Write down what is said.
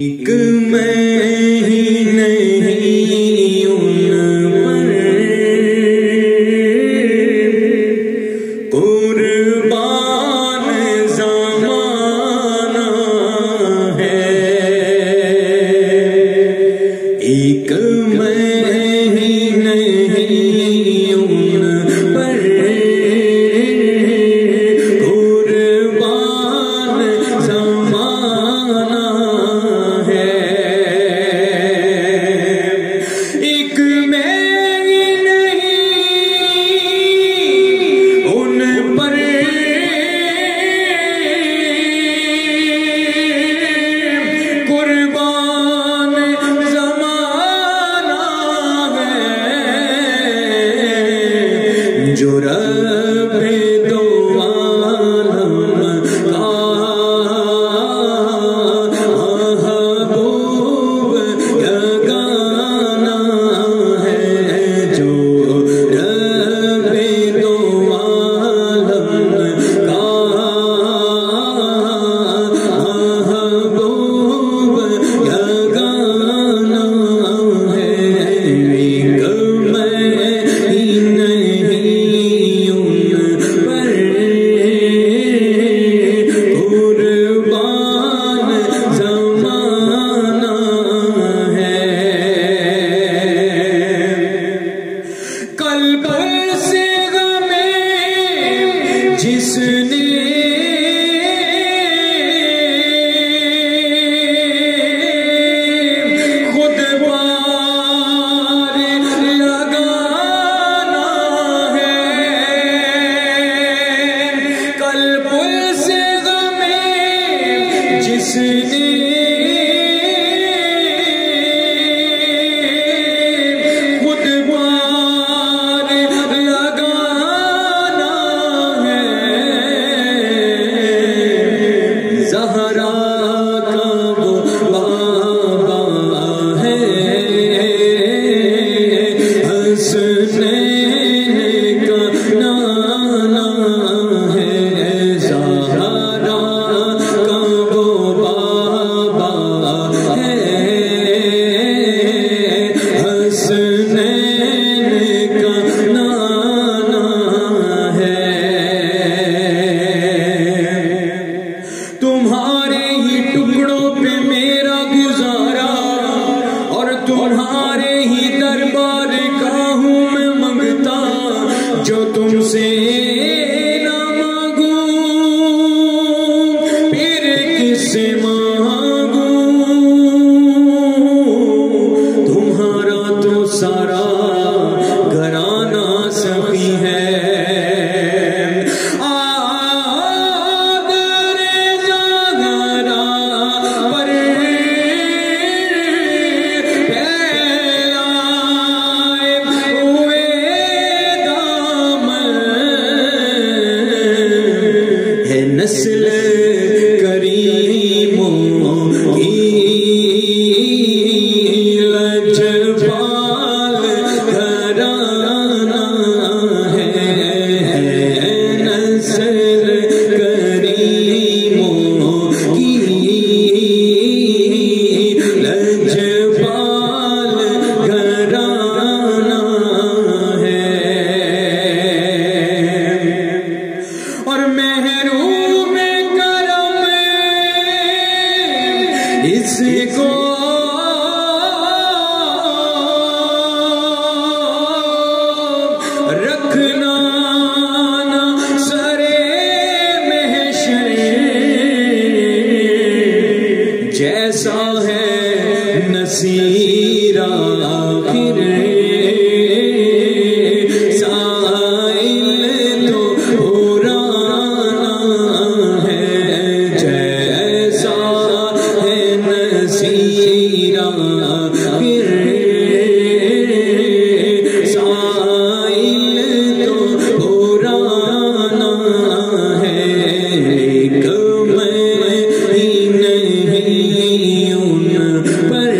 ایک میں ہی نہیں ان پر قربان زمانہ ہے، ایک میں ہی نہیں ان پر قربان زمانہ ہے، ایک میں ہی نہیں ان پر قربان زمانہ ہے، جو رب دو عالم کا محبوب یگانہ ہے، جو رب دو عالم کا محبوب یگانہ ہے، ایک میں ہی نہیں ان پر قربان زمانہ ہے، قلب سے غمیں جس نے خود پار لگانا ہے، قلب سے غمیں جس نے خود پار لگانا ہے، زہرا کا وہ بابا ہے، حسنین کا نانا ہے، زہرا کا وہ بابا ہے، حسنین کا نانا ہے، تمہارے ہی ٹکڑوں پہ میرا گزارا اور تمہارے ہی دربار کا ہوں میں منگتا، جو تم سے نہ مانگوں پھر کس سے مانگوں، تمہارا تو سارا گھرانہ سخی ہے، نسل کریموں کی لجپال گھرانہ ہے، نسل کریموں کی لجپال گھرانہ ہے، اور محروم کرم اس کو رکھنا نہ سرے محشر، جیسا ہے نصیر آخر سائل تو پرانا ہے، جیسا ہے نصیر آخر سائل تو پرانا ہے، ایک میں ہی نہیں ان پر